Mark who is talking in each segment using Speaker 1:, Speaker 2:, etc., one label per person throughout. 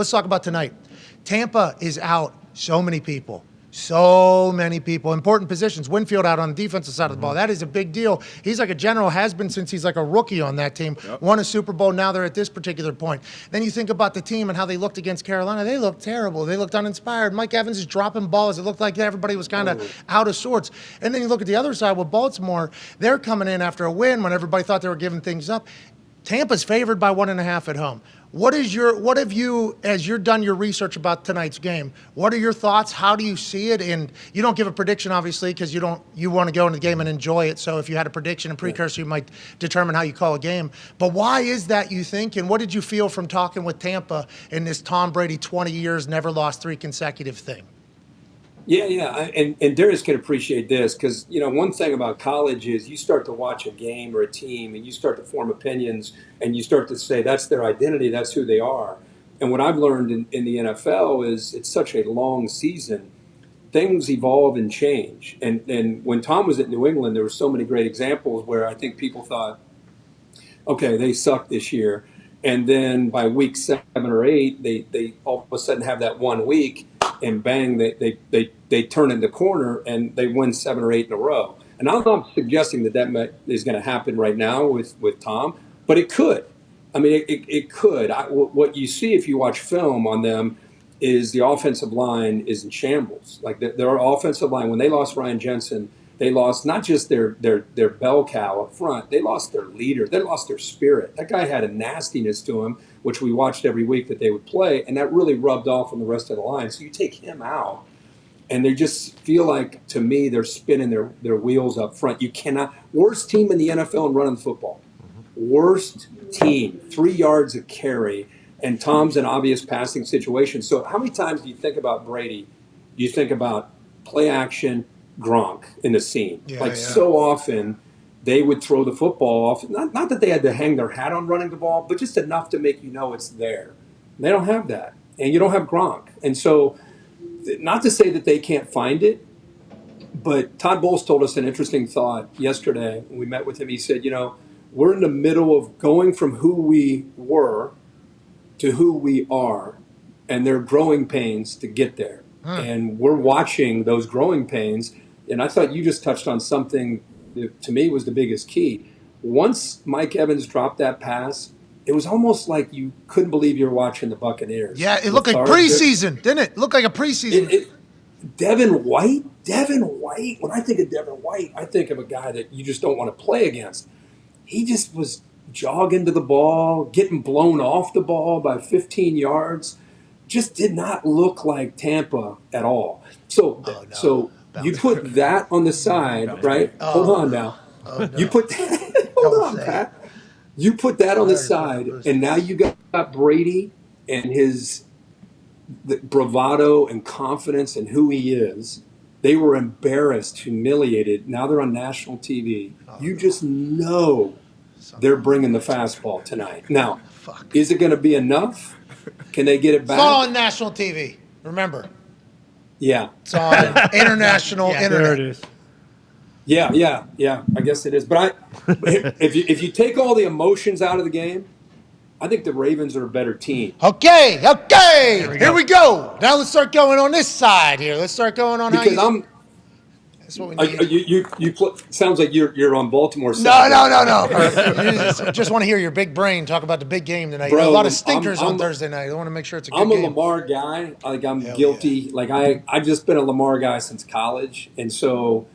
Speaker 1: Let's talk about tonight. Tampa is out so many people. So many people. Important positions. Winfield out on the defensive side of the ball. That is a big deal. He's like a general, has been since he's like a rookie on that team. Yep. Won a Super Bowl. Now they're at this particular point. Then you think about the team and how they looked against Carolina. They looked terrible. They looked uninspired. Mike Evans is dropping balls. It looked like everybody was kind of out of sorts. And then you look at the other side with Baltimore. They're coming in after a win when everybody thought they were giving things up. Tampa's favored by 1.5 at home. What have you, as you're done your research about tonight's game, what are your thoughts? How do you see it? And you don't give a prediction, obviously, because you want to go into the game and enjoy it. So if you had a prediction and precursor, you might determine how you call a game. But why is that, you think? And what did you feel from talking with Tampa in this Tom Brady 20 years, never lost 3 consecutive thing?
Speaker 2: Yeah. And Darius can appreciate this because, one thing about college is you start to watch a game or a team and you start to form opinions and you start to say that's their identity, that's who they are. And what I've learned in the NFL is it's such a long season. Things evolve and change. And when Tom was at New England, there were so many great examples where I think people thought, okay, they suck this year. And then by week 7 or 8, they all of a sudden have that 1 week and bang, they turn in the corner and they win 7 or 8 in a row. And I'm not suggesting that is going to happen right now with Tom, but it could. I mean, it could. What you see if you watch film on them is the offensive line is in shambles. Like their offensive line, when they lost Ryan Jensen, they lost not just their bell cow up front, they lost their leader, they lost their spirit. That guy had a nastiness to him, which we watched every week that they would play, and that really rubbed off on the rest of the line. So you take him out, and they just feel like, to me, they're spinning their wheels up front. You cannot – worst team in the NFL in running the football. Worst team, 3 yards of carry, and Tom's an obvious passing situation. So how many times do you think about Brady? Do you think about play action, Gronk in the seam? So often – they would throw the football off. Not that they had to hang their hat on running the ball, but just enough to make you know it's there. They don't have that. And you don't have Gronk. And so, not to say that they can't find it, but Todd Bowles told us an interesting thought yesterday when we met with him. He said, we're in the middle of going from who we were to who we are, and there are growing pains to get there. And we're watching those growing pains. And I thought you just touched on something that, to me, was the biggest key. Once Mike Evans dropped that pass, it was almost like you couldn't believe you were watching the Buccaneers.
Speaker 1: Yeah, it looked like preseason, didn't it? It looked like a preseason.
Speaker 2: Devin White. When I think of Devin White, I think of a guy that you just don't want to play against. He just was jogging to the ball, getting blown off the ball by 15 yards. Just did not look like Tampa at all. So you put that on the side, right? Hold on now. You put hold on, Pat. You put that on the side, and now you got Brady and his bravado and confidence in who he is. They were embarrassed, humiliated. Now they're on national TV. You just know they're bringing the fastball tonight. Now, is it going to be enough? Can they get it back?
Speaker 1: It's all on national TV. Remember.
Speaker 2: Yeah.
Speaker 1: It's on international internet.
Speaker 3: There it is.
Speaker 2: Yeah. I guess it is. But if you take all the emotions out of the game, I think the Ravens are a better team.
Speaker 1: Okay. Here we go. Now let's start going on this side here. Let's start going on
Speaker 2: because
Speaker 1: how you... That's what we need.
Speaker 2: Sounds like you're on Baltimore side.
Speaker 1: No. Just want to hear your big brain talk about the big game tonight.
Speaker 2: Bro,
Speaker 1: a lot of stinkers on Thursday night. I want to make sure it's a good game.
Speaker 2: I'm a Lamar guy. Like I'm guilty. Yeah. Like I've just been a Lamar guy since college, and so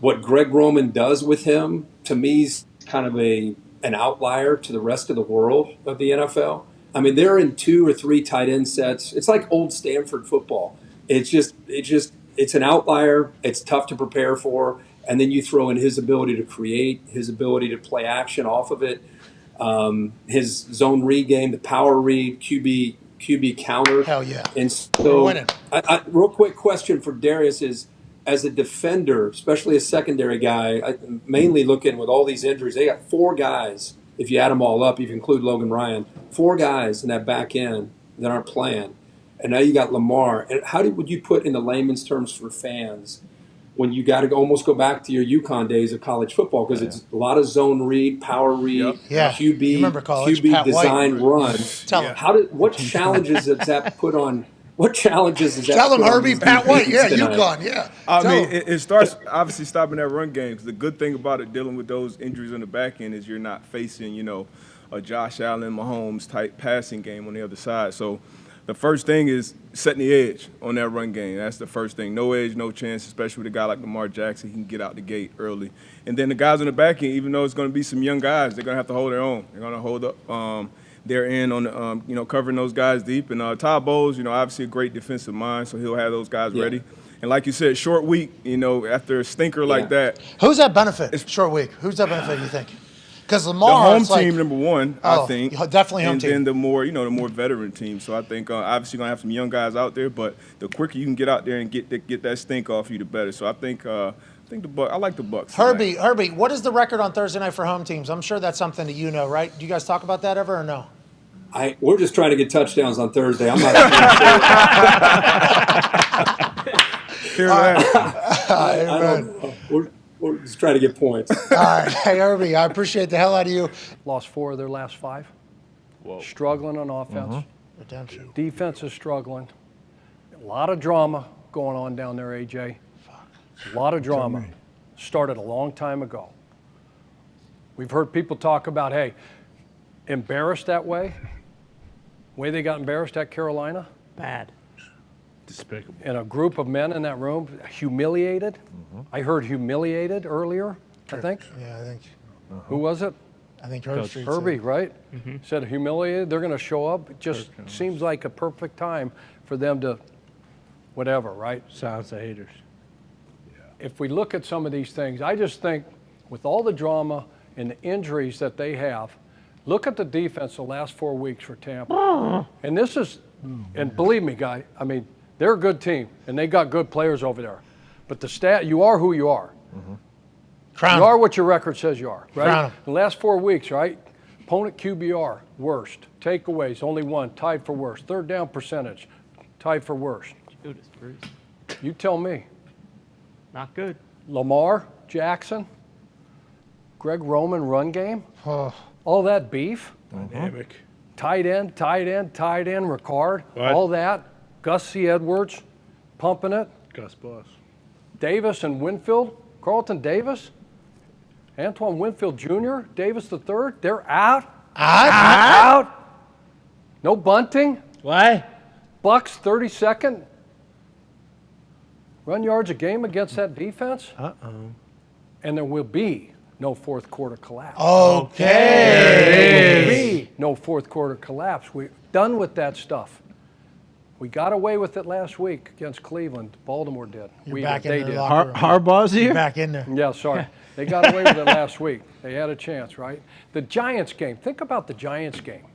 Speaker 2: what Greg Roman does with him to me is kind of an outlier to the rest of the world of the NFL. I mean, they're in 2 or 3 tight end sets. It's like old Stanford football. It's an outlier. It's tough to prepare for. And then you throw in his ability to create, his ability to play action off of it, his zone read game, the power read, QB counter.
Speaker 1: Hell yeah.
Speaker 2: And so, real quick question for Darius is, as a defender, especially a secondary guy, mainly looking with all these injuries, they got 4 guys, if you add them all up, if you include Logan Ryan, 4 guys in that back end that aren't playing. And now you got Lamar. And how would you put in the layman's terms for fans when you got to almost go back to your UConn days of college football because it's a lot of zone read, power read,
Speaker 1: Yeah.
Speaker 2: QB,
Speaker 1: You remember college,
Speaker 2: QB
Speaker 1: Pat
Speaker 2: design
Speaker 1: White.
Speaker 2: run.
Speaker 1: Tell him.
Speaker 2: What challenges does that put on? What challenges does that
Speaker 1: Tell him,
Speaker 2: put on
Speaker 1: Herbie,
Speaker 2: these
Speaker 1: Pat White. Yeah,
Speaker 2: defenses tonight?
Speaker 1: UConn. Yeah.
Speaker 3: I
Speaker 1: Tell
Speaker 3: mean,
Speaker 1: him.
Speaker 3: it starts obviously stopping that run game. 'Cause the good thing about it, dealing with those injuries on the back end, is you're not facing, a Josh Allen, Mahomes type passing game on the other side. So the first thing is setting the edge on that run game. That's the first thing. No edge, no chance, especially with a guy like Lamar Jackson. He can get out the gate early. And then the guys on the back end, even though it's going to be some young guys, they're going to have to hold their own. They're going to hold up their end on the, covering those guys deep. And Todd Bowles, obviously a great defensive mind, so he'll have those guys ready. And like you said, short week, after a stinker like that.
Speaker 1: Who's that benefit? Short week. Who's that benefit, you think? Because
Speaker 3: The
Speaker 1: Lamar,
Speaker 3: home team, number one, I think.
Speaker 1: Definitely home team.
Speaker 3: And then the more veteran team. So I think obviously going to have some young guys out there, but the quicker you can get out there and get that stink off you, the better. So I think I like the Bucs.
Speaker 1: Herbie, what is the record on Thursday night for home teams? I'm sure that's something that you know, right? Do you guys talk about that ever or no?
Speaker 2: We're just trying to get touchdowns on Thursday. I'm not.
Speaker 3: Hear that?
Speaker 2: I don't know. We're just trying to get points.
Speaker 1: All right. Hey, Herbie, I appreciate the hell out of you.
Speaker 4: Lost 4 of their last 5. Whoa. Struggling on offense.
Speaker 1: Redemption.
Speaker 4: Defense is struggling. A lot of drama going on down there, AJ. A lot of drama. Started a long time ago. We've heard people talk about, hey, embarrassed that way. The way they got embarrassed at Carolina.
Speaker 5: Bad. Despicable.
Speaker 4: And a group of men in that room, humiliated. I heard humiliated earlier, I think.
Speaker 1: Yeah, I think.
Speaker 4: Who was it?
Speaker 1: I think Herbie.
Speaker 4: Herbie, right? Said humiliated. They're going to show up. It just seems like a perfect time for them to whatever, right?
Speaker 5: Silence the haters.
Speaker 4: If we look at some of these things, I just think with all the drama and the injuries that they have, look at the defense the last 4 weeks for Tampa. And this is, and believe me, guy, I mean, they're a good team, and they got good players over there. But you are who you are.
Speaker 1: Crown.
Speaker 4: You are what your record says you are, right?
Speaker 1: Crown 'em.
Speaker 4: The last 4 weeks, right? Opponent QBR, worst. Takeaways, only 1, tied for worst. Third down percentage, tied for worst.
Speaker 5: Judas Bruce.
Speaker 4: You tell me.
Speaker 5: Not good.
Speaker 4: Lamar Jackson, Greg Roman run game, all that beef.
Speaker 5: Dynamic.
Speaker 4: Tight end, Ricard,
Speaker 5: What?
Speaker 4: all that. Gus C. Edwards pumping it.
Speaker 5: Gus Boss.
Speaker 4: Davis and Winfield, Carlton Davis, Antoine Winfield Jr., Davis III, they're out. Out. No bunting.
Speaker 5: Why?
Speaker 4: Bucks 32nd. Run yards a game against that defense. And there will be no fourth quarter collapse.
Speaker 1: Okay.
Speaker 4: There will be no fourth quarter collapse. We're done with that stuff. We got away with it last week against Cleveland. Baltimore did.
Speaker 1: Back in
Speaker 4: They
Speaker 1: their
Speaker 4: did.
Speaker 1: locker room.
Speaker 5: Harbaugh's here?
Speaker 1: Back in there.
Speaker 4: Yeah, sorry. They got away with it last week. They had a chance, right? The Giants game. Think about the Giants game.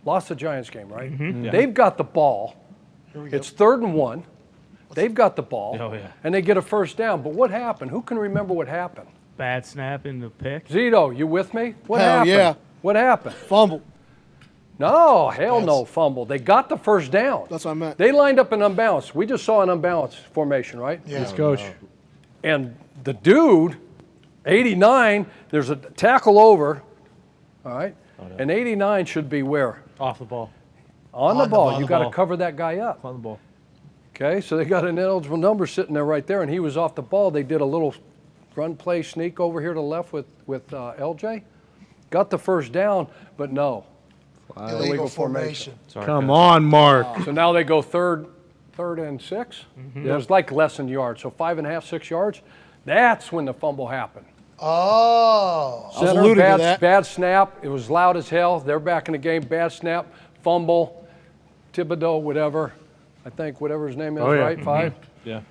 Speaker 4: Lost the Giants game, right?
Speaker 5: Yeah.
Speaker 4: They've got the ball. It's 3rd and 1. They've got the ball.
Speaker 5: Oh, yeah.
Speaker 4: And they get a first down. But what happened? Who can remember what happened?
Speaker 5: Bad snap in the pick.
Speaker 4: Zito, you with me? What
Speaker 6: Hell
Speaker 4: happened?
Speaker 6: yeah.
Speaker 4: What happened?
Speaker 6: Fumble.
Speaker 4: No, hell no, fumble. They got the first down.
Speaker 6: That's what I meant.
Speaker 4: They lined up an unbalanced. We just saw an unbalanced formation, right?
Speaker 1: Yeah.
Speaker 5: Yes, coach.
Speaker 4: And the dude, 89, there's a tackle over, all right? And 89 should be where?
Speaker 5: Off the ball.
Speaker 4: On the
Speaker 1: the
Speaker 4: ball.
Speaker 1: ball.
Speaker 4: You got to cover that guy up.
Speaker 5: On the ball.
Speaker 4: Okay, so they got an ineligible number sitting there right there, and he was off the ball. They did a little run play sneak over here to the left with LJ. Got the first down, but no.
Speaker 1: Illegal formation.
Speaker 5: Come on, Mark.
Speaker 4: So now they go third and 6. It was like less than yards, so 5.5, 6 yards. That's when the fumble happened.
Speaker 1: Oh.
Speaker 4: Center,
Speaker 6: alluding to that.
Speaker 4: bad snap. It was loud as hell. They're back in the game. Bad snap, fumble, Thibodeau, whatever. I think whatever his name is,
Speaker 5: Oh, yeah.
Speaker 4: right? 5.
Speaker 5: Yeah.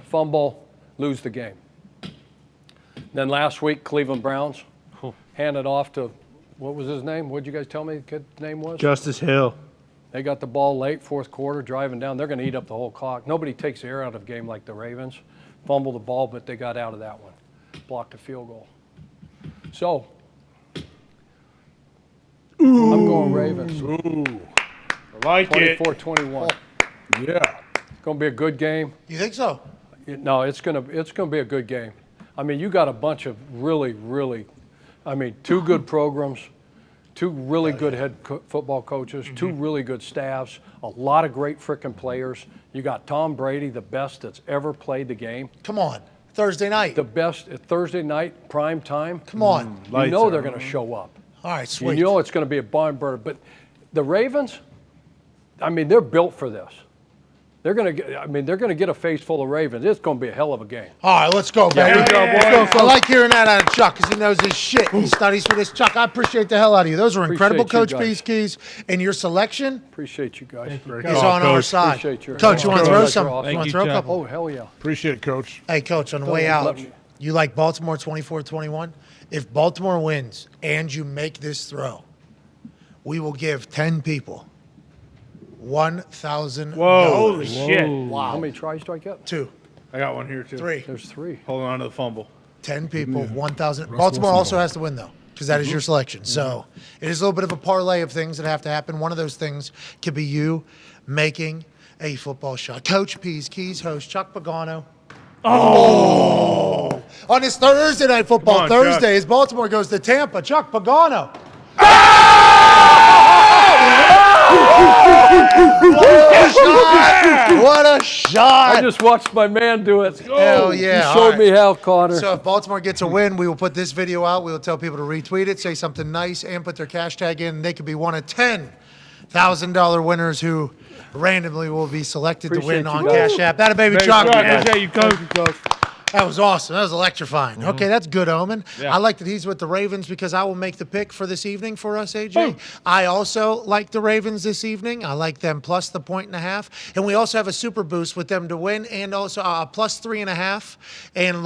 Speaker 4: Fumble, lose the game. Then last week, Cleveland Browns handed off to, what was his name? What did you guys tell me the kid's name was?
Speaker 5: Justice Hill.
Speaker 4: They got the ball late, 4th quarter, driving down. They're going to eat up the whole clock. Nobody takes the air out of a game like the Ravens. Fumbled the ball, but they got out of that one. Blocked a field goal. So, I'm going Ravens.
Speaker 5: I like it.
Speaker 4: 24-21.
Speaker 3: Yeah.
Speaker 4: It's going to be a good game.
Speaker 1: You think so?
Speaker 4: No, it's gonna be a good game. I mean, you got a bunch of really, two good programs, two really good football coaches, two really good staffs, a lot of great freaking players. You got Tom Brady, the best that's ever played the game.
Speaker 1: Come on. Thursday night.
Speaker 4: The best Thursday night, prime time.
Speaker 1: Come on.
Speaker 4: You know they're going to show up.
Speaker 1: All right, sweet.
Speaker 4: You know it's going to be a barn burner. But the Ravens, I mean, they're built for this. They're going to get a face full of Ravens. It's going to be a hell of a game.
Speaker 1: All right, let's go, baby.
Speaker 5: Yeah.
Speaker 1: I like hearing that out of Chuck because he knows his shit. He studies for this. Chuck, I appreciate the hell out of you. Those were incredible,
Speaker 4: Appreciate you
Speaker 1: Coach
Speaker 4: guys.
Speaker 1: Peace Keys. And your selection
Speaker 4: Appreciate you guys.
Speaker 1: is on our side.
Speaker 4: Appreciate your
Speaker 1: Coach, you want to
Speaker 4: help.
Speaker 1: throw
Speaker 4: Thank
Speaker 1: some?
Speaker 4: you.
Speaker 1: You want
Speaker 5: Thank
Speaker 1: to
Speaker 5: you,
Speaker 1: throw a
Speaker 5: Chuck.
Speaker 1: couple?
Speaker 4: Oh, hell yeah.
Speaker 5: Appreciate it, Coach.
Speaker 1: Hey, Coach, on the way out,
Speaker 4: Love you.
Speaker 1: you like Baltimore 24-21? If Baltimore wins and you make this throw, we will give 10 people $1,000.
Speaker 5: Whoa. Holy shit.
Speaker 4: How many tries do I get?
Speaker 1: 2,
Speaker 5: I got one here, too.
Speaker 1: 3,
Speaker 4: There's 3.
Speaker 5: Holding on to the fumble.
Speaker 1: 10 people, 1,000. Baltimore also has to win, though, because that is your selection. So it is a little bit of a parlay of things that have to happen. One of those things could be you making a football shot. Coach P's Keys host, Chuck Pagano. Oh! On this Thursday Night Football,
Speaker 5: Come on,
Speaker 1: Thursday,
Speaker 5: Chuck.
Speaker 1: as Baltimore goes to Tampa, Chuck Pagano. What a shot!
Speaker 4: I just watched my man do it.
Speaker 1: Hell yeah.
Speaker 4: You
Speaker 1: All
Speaker 4: showed
Speaker 1: right.
Speaker 4: me how, Connor.
Speaker 1: So if Baltimore gets a win, we will put this video out. We will tell people to retweet it, say something nice, and put their cash tag in. They could be one of $10,000 winners who randomly will be selected to win
Speaker 4: Appreciate
Speaker 1: on
Speaker 4: you guys.
Speaker 1: Cash App. That a baby
Speaker 5: Thanks,
Speaker 1: Chuck.
Speaker 5: Chuck.
Speaker 1: Yeah.
Speaker 5: Appreciate you, Coach.
Speaker 1: That was awesome. That was electrifying. Okay, that's good omen.
Speaker 5: Yeah.
Speaker 1: I like that he's with the Ravens because I will make the pick for this evening for us, AJ. I also like the Ravens this evening. I like them plus the 1.5. And we also have a super boost with them to win and also plus 3.5 and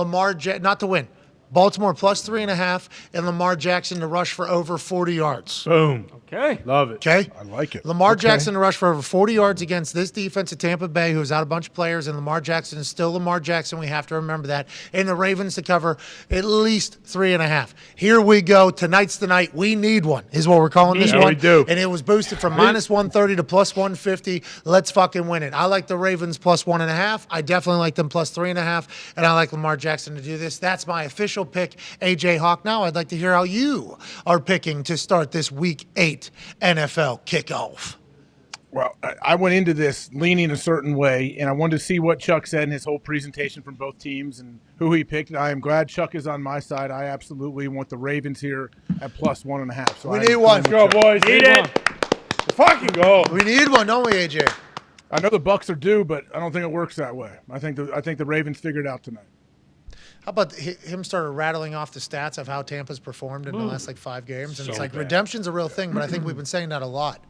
Speaker 1: not to win. Baltimore plus 3.5 and Lamar Jackson to rush for over 40 yards.
Speaker 5: Boom.
Speaker 3: Okay.
Speaker 5: Love it.
Speaker 1: Okay?
Speaker 5: I like it.
Speaker 1: Lamar Jackson to rush for over 40 yards against this defense at Tampa Bay, who's out a bunch of players, and Lamar Jackson is still Lamar Jackson. We have to remember that. And the Ravens to cover at least 3.5. Here we go. Tonight's the night. We need one, is what we're calling this
Speaker 5: Yeah,
Speaker 1: one.
Speaker 5: we do.
Speaker 1: And it was boosted from minus 130 to plus 150. Let's fucking win it. I like the Ravens plus 1.5. I definitely like them plus 3.5. And I like Lamar Jackson to do this. That's my official pick, AJ Hawk. Now I'd like to hear how you are picking to start this Week 8 NFL kickoff.
Speaker 6: Well, I went into this leaning a certain way, and I wanted to see what Chuck said in his whole presentation from both teams and who he picked. And I am glad Chuck is on my side. I absolutely want the Ravens here at plus 1.5. So
Speaker 1: We
Speaker 6: I
Speaker 1: need
Speaker 6: am
Speaker 1: one.
Speaker 6: coming with
Speaker 5: Go,
Speaker 6: Chuck.
Speaker 5: boys. Need it. Fucking go.
Speaker 1: We need one, don't we, AJ?
Speaker 6: I know the Bucks are due, but I don't think it works that way. I think the Ravens figured it out tonight.
Speaker 1: How about him started rattling off the stats of how Tampa's performed in the last 5 games? And it's like
Speaker 6: bad.
Speaker 1: redemption's a real thing, but I think we've been saying that a lot.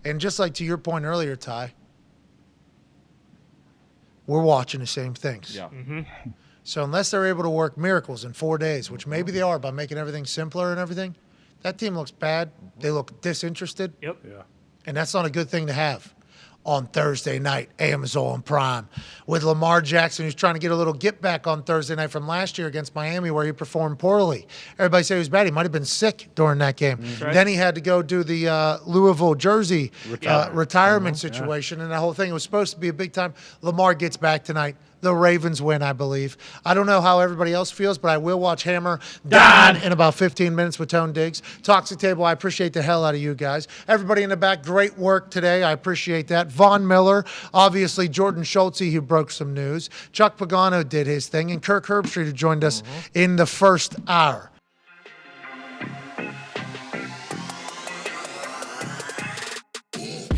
Speaker 1: And just like to your point earlier, Ty, we're watching the same things.
Speaker 3: Yeah.
Speaker 1: So unless they're able to work miracles in 4 days, which maybe they are by making everything simpler and everything, that team looks bad. They look disinterested.
Speaker 5: Yep.
Speaker 3: Yeah.
Speaker 1: And that's not a good thing to have on Thursday night, Amazon Prime, with Lamar Jackson, who's trying to get a little get back on Thursday night from last year against Miami, where he performed poorly. Everybody said he was bad. He might have been sick during that game.
Speaker 5: Right.
Speaker 1: Then he had to go do the Louisville jersey retirement situation, and that whole thing. It was supposed to be a big time. Lamar gets back tonight. The Ravens win, I believe. I don't know how everybody else feels, but I will watch Hammer Dahn in about 15 minutes with Tone Diggs. Toxic Table, I appreciate the hell out of you guys. Everybody in the back, great work today. I appreciate that. Von Miller, obviously Jordan Schultze, who broke some news. Chuck Pagano did his thing, and Kirk Herbstreit, who joined us in the first hour.